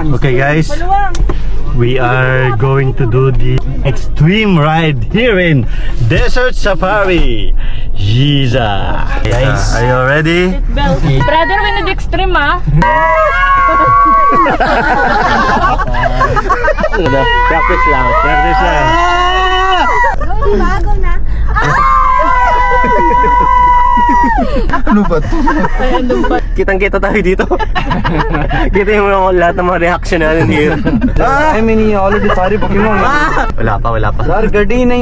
Okay guys, we are going to do the extreme ride here in Desert Safari Giza. Guys, are you ready? Brother, we need extreme Practice lang. Practice lang. Go na. Ano ba to? Kitang-kita tayo dito. Kita yung lahat ng mga reaction natin here. I mean, already sorry Pokemon. Wala pa. Sir, gadi na